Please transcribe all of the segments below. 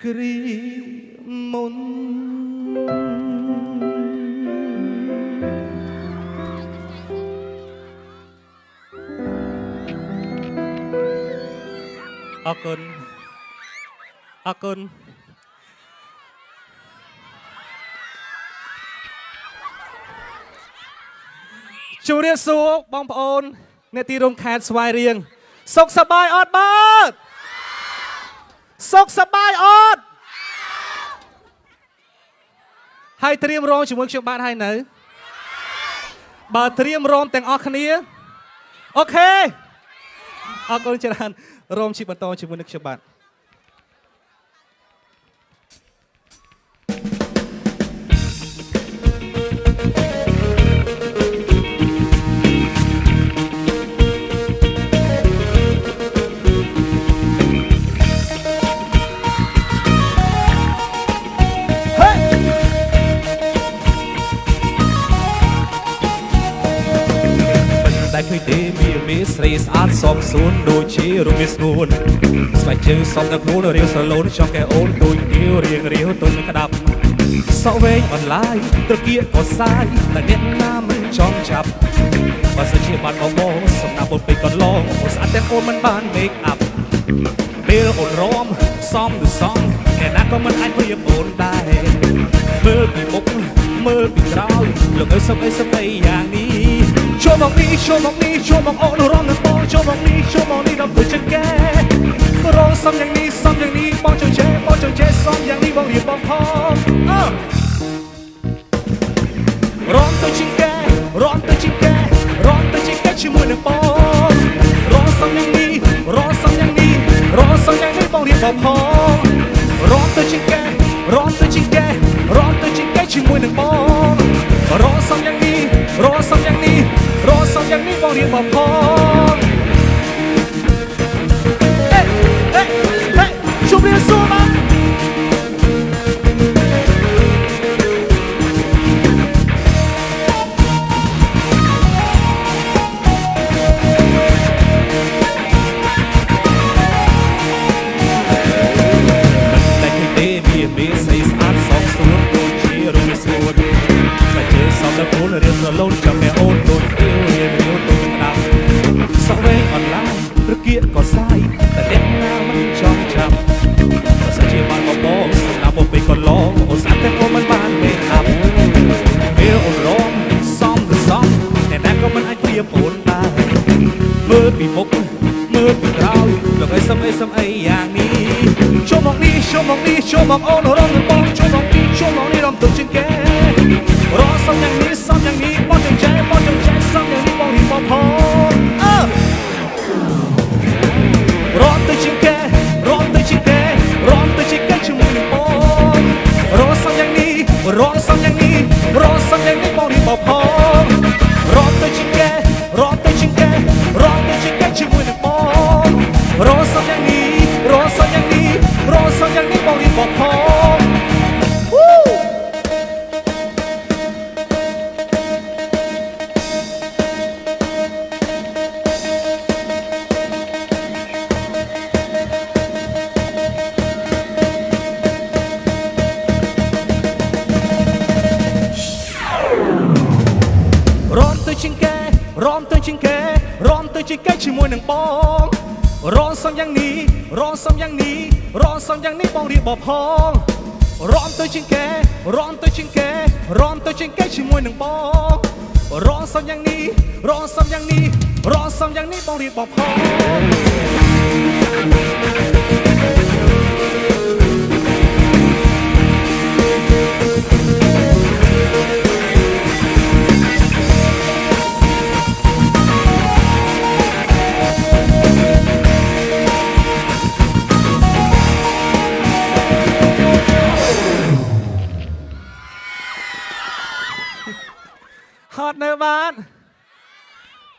គ្រីមុនអរគុណអរគុណជម្រាបសួរបងប្អូនអ្នកទីរួមខេត្តស្វាយរៀងសុខសប្បាយអត់បាទសុខសប្បាយអត់ហើយត្រៀមរងជាមួយខ្ញុំបាទហើយនៅបើត្រៀមរងទាំងអស់គ្នាអូខេអរគុណច្រើនរងជីបន្តជាមួយនឹងខ្ញុំបាទតែឃើញទេមានស្រីស្អាតសមសួនដូចជារមាស្ងួនស្បែកជើងសមដល់ខ្លួនរាវសឡូនចង់កែអូនដូចងាវរៀងរាវទុននឹងក្តាប់សក់វែងអនឡាញត្រគាកក៏សាយតែអ្នកណាមិនចង់ចាប់បើសិនជាបានបងសំណាប់អូនពេកក៏ឡងអូនស្អាតតែអូនមិនបាន make up ពេលអូនរំសំទៅសំអ្នកណាក៏មិនអាចព្រៀបអូនដែរមើលពីមុខមើលពីក្រោយលោកអើយសុំអីសុំអីយ៉ាងនេះចូលមកនេះចូលមកនេះចូលមកអូនរំនឹងបងចូលមកនេះចូលមកនេះដល់ទៅចឹងកែរងសំយ៉ាងនេះសំយ៉ាងនេះបងចង់ជេសំយ៉ាងនេះបងរៀបបងផងរំទៅជាងកែរំទៅជាងកែរំទៅជាងកែជាមួយនឹងបងរងសំយ៉ាងនេះរងសំយ៉ាងនេះរងសំយ៉ាងនេះបងរៀបបងផងរំទៅជាងកែរំទៅជាងកែរំទៅជាងកែជាមួយនឹងបងរងសំយ៉ាងនេះរងសំយ៉ាងនេះរងសំយ៉ាងនេះបងរៀបបងផងអេជម្រាបសួរមកមានស្រីស្អាតសមសួនដូចជារមាស្ងួនតែជើងសមដល់ខ្លួនរៀងសឡូនចាំតែអូនដូចទៀវរៀងរាវទៅនឹងក្តាប់សក់វែងអនឡាញត្រគាកក៏សាយតែអ្នកណាមិនចង់ចាប់បើសិនជាបានបងសំណាប់អូនពេកក៏ឡងអូនស្អាតតែអូនមិនបាន make up ពេលអូនរំសំទៅសំអ្នកណាក៏មិនអាចព្រៀបអូនដែរមើលពីមុខមើលពីក្រោយលោកអើយសុំអីយ៉ាងនេះចូលមកនេះចូលមកនេះចូលមកអូនរំនឹងបងចូលមកនេះចូលមកនេះរំទុកជាងកែរងសំយ៉ាងនេះសំយ៉ាងនេះបងចង់ចែសំយ៉ាងនេះបងរៀបបងផងរំទៅជាងកែរំទៅជាងកែរំទៅជាងកែជាមួយនឹងបងរងសំយ៉ាងនេះរងសំយ៉ាងនេះរងសំយ៉ាងនេះបងរៀបបងផងរំទៅជាងកែរំទៅជាងកែរំទៅជាងកែជាមួយនឹងបងរងសំយ៉ាងនេះរងសំយ៉ាងនេះរងសំយ៉ាងនេះបងរៀបបងផងរំទៅជាងកែរំទៅជាងកែជាមួយនឹងបងរងសំយ៉ាងនេះរងសំយ៉ាងនេះរងសំយ៉ាងនេះបងរៀបបងផងរំទៅជាងកែរំទៅជាងកែរំទៅជាងកែជាមួយនឹងបងរងសំយ៉ាងនេះរងសំយ៉ាងនេះរងសំយ៉ាងនេះបងរៀបបងផងហត់នៅបាន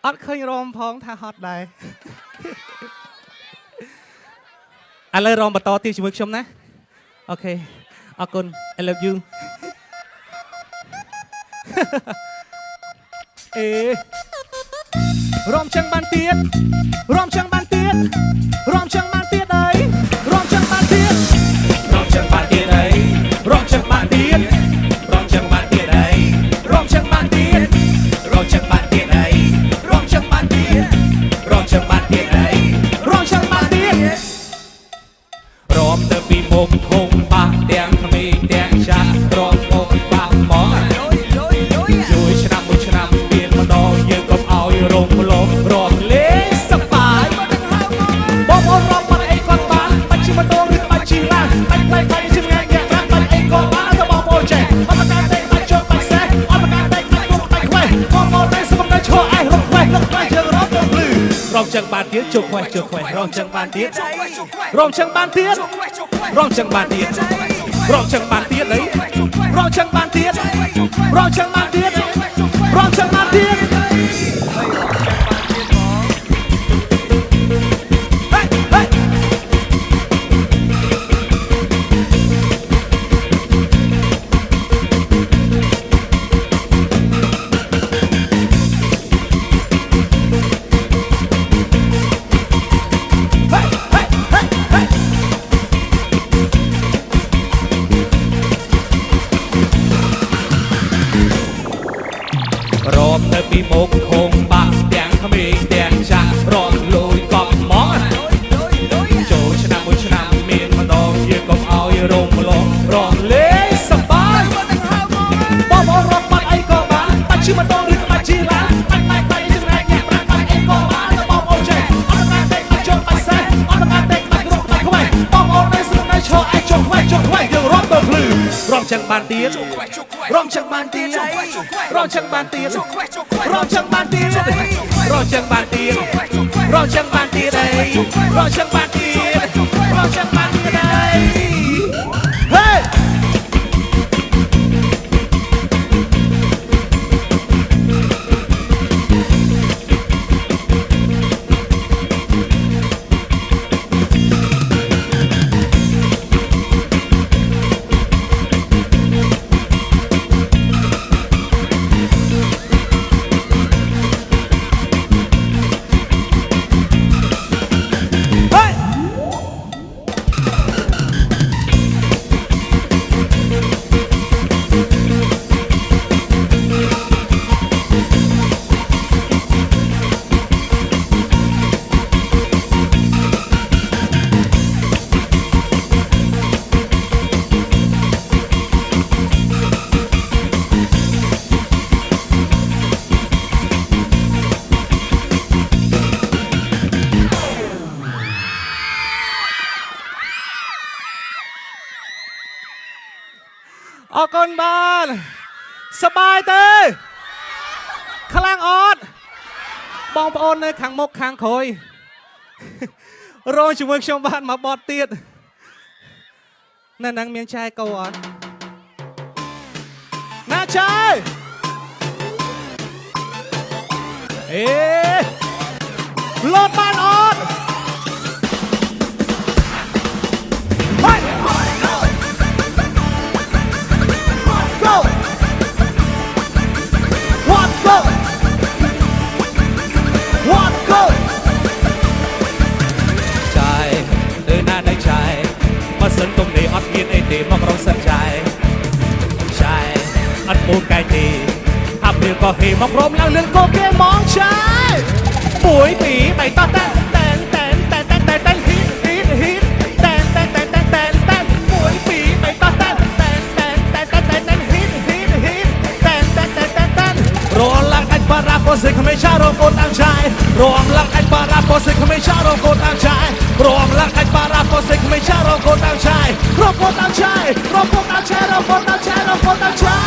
អត់ឃើញរំផងថាហត់ដែរឥឡូវរំបន្តទៀតជាមួយខ្ញុំណាអូខេអរគុណ I love you អេរំចឹងបានទៀតរំចឹងបានទៀតរំចឹងបានទៀតអើយរំចឹងបានទៀតរំចឹង មុខធំបាក់ទាំងក្មេងទាំងចាស់ទ្រាំមុខបាក់ហ្មងជួយឆ្នាំមួយឆ្នាំមានម្ដងយើងកុំឲ្យរងលំរំលេងសប្បាយបងអូនរំបាត់អីគាត់បានបាច់ជិះម៉ូតូឬបាច់ជិះឡានបាច់បាច់ជិះងាយងាយបាច់អីក៏បានទៅបងអូនចេះអត់ប្រកាសទេបាច់ជប់បាច់សេះអត់ប្រកាសទេបាច់ពុកបាច់ខ្វេះបងអូននេះសុំតែឈរឯងរំខ្វេះយើងរំទៅភ្លឺរំចឹងបានទៀតជប់ខ្វេះរំចឹងបានទៀតរំចឹងបានទៀតរំចឹងបានទៀតរំចឹងបានទៀតអីរំចឹងបានទៀតរំចឹងបានទៀតរំចឹងបានទៀតរំនៅពីមុខធំបាក់ទាំងក្មេងទាំងចាស់រំលួយកប់ហ្មងចូលឆ្នាំមួយឆ្នាំមានម្ដងយើងកុំឲ្យរងលំរំលេងសប្បាយបងអូនរំបាត់អីក៏បានបាច់ជិះម៉ូតូឬបាច់ជិះឡានបាច់ចំណែកអ្នកប្រាក់បាច់អីក៏បានទៅបងអូនចេះអត់ប្រកាសទេបាច់ជប់បាច់សេះអត់ប្រកាសទេបាច់រកបាច់ខ្វេះបងអូននេះស្រីឈរឯងចុះខ្វេះយើងរំទៅភ្លឺរំចឹងបានទៀតរំចឹងបានទៀតរំចឹងបានទៀតរំចឹងបានទៀតរំចឹងបានទៀតរំចឹងបានទៀតអីរំចឹងបានទៀតរំចឹងបានទៀតអីហេអរគុណបានសប្បាយទេខ្លាំងអត់បងប្អូននៅខាងមុខខាងក្រោយរងជាមួយខ្ញុំបានមកបត់ទៀតនៅនឹងមានចាយកោអត់ណាចាយអេលោតបានអត់សិនទុំនេះអត់មានអីទេមករងសិនចាយចាយអត់ពូកែកទេហាប់រៀលក៏ហេមកព្រមឡើងលឿនកោគេមកចាយ1 2 3តោះតែនហ៊ីតែនតែន1 2 3តោះតែនតែនហ៊ីតែនរងឡើងអាចបារ៉ាពោសិក្មេចារងកូនតាមចាយរងឡើងអាចបារ៉ាពោសិក្មេចារងកូនតាមចាយរងឡើងអាចបារ៉ាពោសិក្មេចារងកូនតាមចាយរងកូនតាមចាយរងកូនតាមចាយរងកូនតាមចាយរងកូនតាមចាយ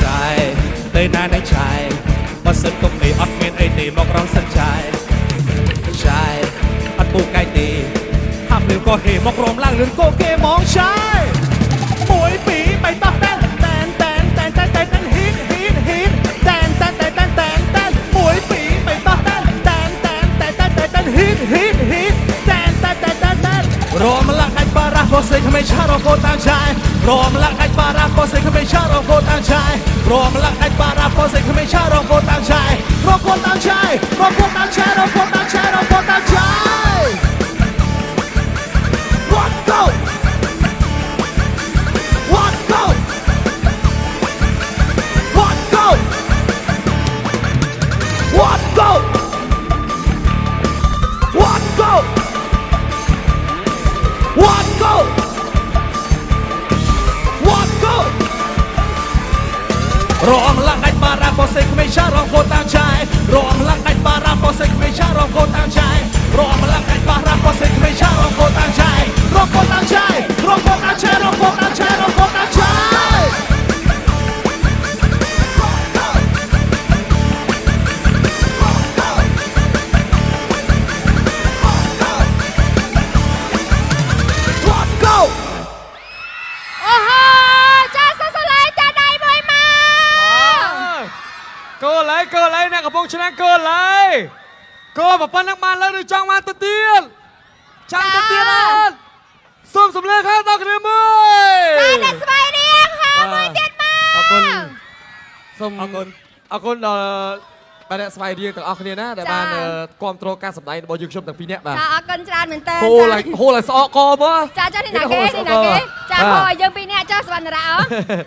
ចាយទៅណានៃចាយបើសិនទុំនេះអត់មានអីទេមករងសិនចាយចាយអត់ពូកែកទេហាប់រៀលក៏ហេមកព្រមឡើងលឿនកោគេមកចាយ1 2 3តោះតែនហ៊ីហ៊ីតែន1 2 3តោះតែនហ៊ីតែនរមឡាក់អាចបារ៉ាពោសិក្មេចារងកូនតាមចាយរមឡាក់អាចបារ៉ាពោសិក្មេចារងកូនតាមចាយរមឡាក់អាចបារ៉ាពោសិក្មេចារងកូនតាមចាយរងកូនតាមចាយរងកូនតាមចាយរងកូនតាមចាយរងកូនតាមចាយ What go រងឡើងដាច់បារាបោសេក្មេងឆារងកូនតាមឆាយរងឡើងដាច់បារាបោសេក្មេងឆារងកូនតាមឆាយរងឡើងដាច់បារាបោសេក្មេងឆារងកូនតាមឆាយរងកូនតាមឆាយរងកូនតាមឆាយរងកូនតាមឆាយរងកូនតាមឆាយកូឡៃអ្នកកំពុងឆ្នាំកូឡៃកូប្រព័ន្ធនឹងបានលើឬចង់បានទៅទៀតចង់ទៅទៀតអត់សូមសម្លេងខាងដល់គ្នាមួយចាអ្នកស្វ័យរៀងហើយមួយទៀតមកអរគុណសូមអរគុណដល់បាទអ្នកស្វ័យរៀងទាំងអស់គ្នាណាដែលបានគ្រប់គ្រងការសម្ដែងរបស់យើងខ្ញុំទាំងពីរនាក់បាទចាអរគុណច្រើនមែនតើហូលឲ្យស្អកកមកចានេះណាគេចាហូឲ្យយើងពីរនាក់ចាសវណ្ណរៈ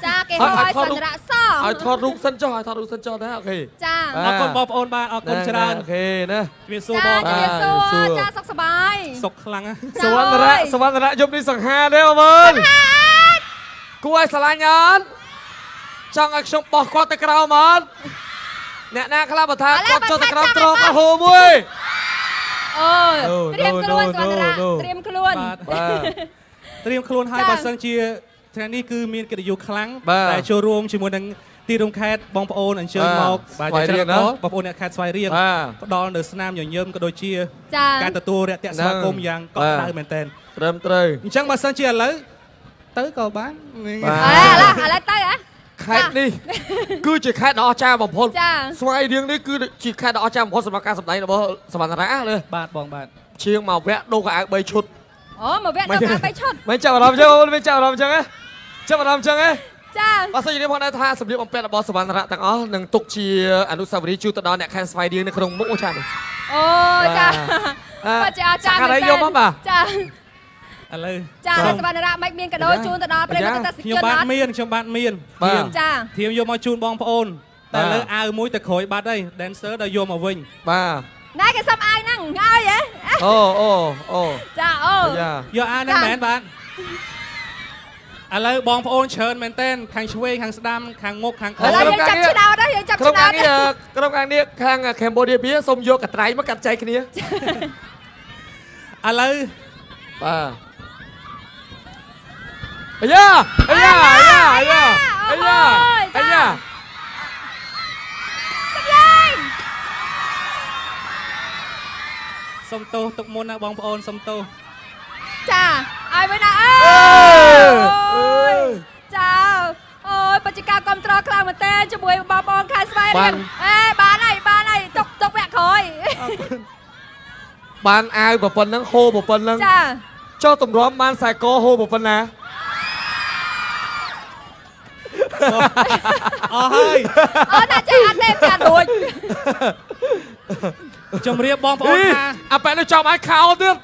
ចាគេហូឲ្យសវណ្ណរៈសឲ្យថតរូបសិនចុះឲ្យថតរូបសិនចុះណាអូខេចាអរគុណបងប្អូនបាទអរគុណច្រើនអូខេណាជំរាបសួរបងជំរាបសួរចាសុខសប្បាយសុខខ្លាំងសវណ្ណរៈយប់នេះសង្ហាទេបងប្អូនគួរឲ្យស្រឡាញ់អត់ចង់ឲ្យខ្ញុំបោះគាត់ទៅក្រោមអត់អ្នកណាខ្លះបើថាគាត់ចូលទៅក្រោមត្រកហូមួយអូយត្រៀមខ្លួនសវណ្ណរៈត្រៀមខ្លួនបាទត្រៀមខ្លួនហើយបើសិនជាថ្ងៃនេះគឺមានកិត្តិយសខ្លាំងដែលចូលរួមជាមួយនឹងទីរួមខេត្តបងប្អូនអញ្ជើញមកបាទច្រើនណាស់បងប្អូនអ្នកខេត្តស្វាយរៀងផ្ដល់នៅស្នាមញញឹមក៏ដូចជាការទទួលរាក់ទាក់ស្វាគមន៍យ៉ាងកក់ក្ដៅមែនទែនត្រឹមត្រូវអញ្ចឹងបើសិនជាឥឡូវទៅក៏បានឥឡូវទៅខេត្តនេះគឺជាខេត្តដ៏អស្ចារ្យបំផុតស្វាយរៀងនេះគឺជាខេត្តដ៏អស្ចារ្យបំផុតសម្រាប់ការសម្ដែងរបស់សវណ្ណរៈលើបាទបងបាទជាងមកវគ្គដូរកៅអៅ3ឈុតអូមកវគ្គដូរកៅអៅ3ឈុតមិនចាប់អារម្មណ៍ចឹងអូនមិនចាប់អារម្មណ៍ចឹងហ៎ចាប់អារម្មណ៍ចឹងហ៎ចាបើសិនជាខ្ញុំថាសម្លៀកបំពាក់របស់សវណ្ណរៈទាំងអស់នឹងទុកជាអនុស្សាវរីយ៍ជូនទៅដល់អ្នកខេត្តស្វាយរៀងនៅក្នុងមុខចា៎អូចាបាទចាចាចាយកមកបាទចាឥឡូវចាសវណ្ណរៈមិនមានកាដូជូនទៅដល់ប្រិយមិត្តទស្សនិកជនខ្ញុំបាទមានចាធៀមយកមកជូនបងប្អូនតែលើអាវមួយទៅក្រួយបាត់ហើយ dancer ដល់យកមកវិញបាទណែគេសុំអាវហ្នឹងឲ្យហ៎អូចាអូយកអាវហ្នឹងមែនបាទឥឡូវបងប្អូនច្រើនមែនតើខាងឆ្វេងខាងស្ដាំខាងមុខខាងក្រោយយើងចាប់ឆ្នោតហើយយើងចាប់ឆ្នោតក្រុមការងារខាង Cambodia វាសូមយកកត្រៃមកកាត់ចែកគ្នាឥឡូវបាទអាយ៉ាសុំទោសទុកមុនណាបងប្អូនសុំទោសចាឲ្យវិញណាចាអូយបច្ចេកកម្មត្រខ្លាំងមែនតើជាមួយបងប្អូនខេត្តស្វាយរៀងបានហើយទុកវគ្គក្រោយបានអាវប៉ុណ្ណឹងហូរប៉ុណ្ណឹងចាចុះតម្រាំបានខ្សែកហូរប៉ុណ្ណាអស់ហើយតែចេះអត់ទេចារួចជំរាបបងប្អូនថាអាប៉ែនេះចំឲ្យខោទៀត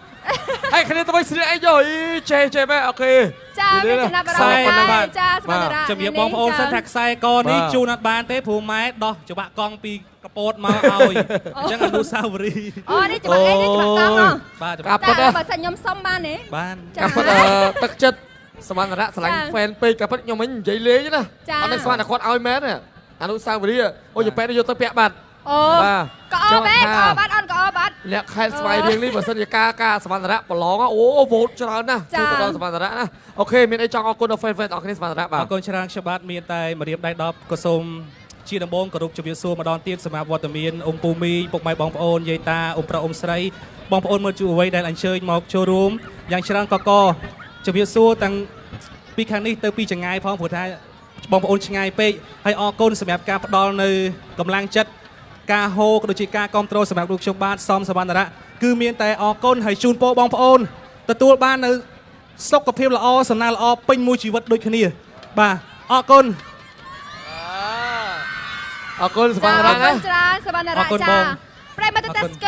ហើយគ្នាទៅស្លៀកអីយោចេះមែនអូខេចាមានចំណាប់អារម្មណ៍ចាស្មានរាជំរាបបងប្អូនសិនថាខ្សែកនេះជូនអត់បានទេព្រោះម៉ែដោះច្បាក់កង់ពីកពតមកឲ្យអញ្ចឹងអនុស្សាវរីយ៍អូនេះច្បាក់អីនេះច្បាក់កង់បាទច្បាក់តែបើសិនខ្ញុំសុំបានទេបានកាប់ទឹកចិត្តសវណ្ណរៈស្រឡាញ់ហ្វេនពេកកាប់ខ្ញុំមិននិយាយលេងណាអត់នឹងស្មានតែគាត់ឲ្យមែនអនុស្សាវរីយ៍អូយប៉ែយកទៅពាក់បាត់អូក៏អបាត់អត់ក៏បាត់អ្នកខេត្តស្វាយរៀងនេះបើសិនជាការសវណ្ណរៈប្រឡងអូវោតច្រើនណាស់ជួយទៅដល់សវណ្ណរៈណាអូខេមានអីចង់អរគុណដល់ fan អរគ្នាសវណ្ណរៈបាទអរគុណច្រើនខ្ញុំបាទមានតែមករៀបដៃ10ក៏សូមជាដំបូងគោរពជម្រាបសួរម្ដងទៀតសម្រាប់វត្តមានអ៊ំពូមីពុកម៉ែបងប្អូនយាយតាអ៊ំប្រុសអ៊ំស្រីបងប្អូនមើលជួយអ្វីដែលអញ្ជើញមកចូលរួមយ៉ាងច្រើនកកជម្រាបសួរទាំងពីខាងនេះទៅពីចង្ងាយផងព្រោះថាបងប្អូនឆ្ងាយពេកហើយអរគុណសម្រាប់ការផ្ដល់នៅកម្លាំងចិត្តការហូក៏ដូចជាការគ្រប់គ្រងសម្រាប់លោកខ្ញុំបាទសំសវណ្ណរៈគឺមានតែអរគុណហើយជូនពរបងប្អូនទទួលបាននៅសុខភាពល្អសំណាងល្អពេញមួយជីវិតដូចគ្នាបាទអរគុណអរគុណសវណ្ណរៈណាអរគុណច្រើនសវណ្ណរៈចាប្រិយមិត្តទស្សនិក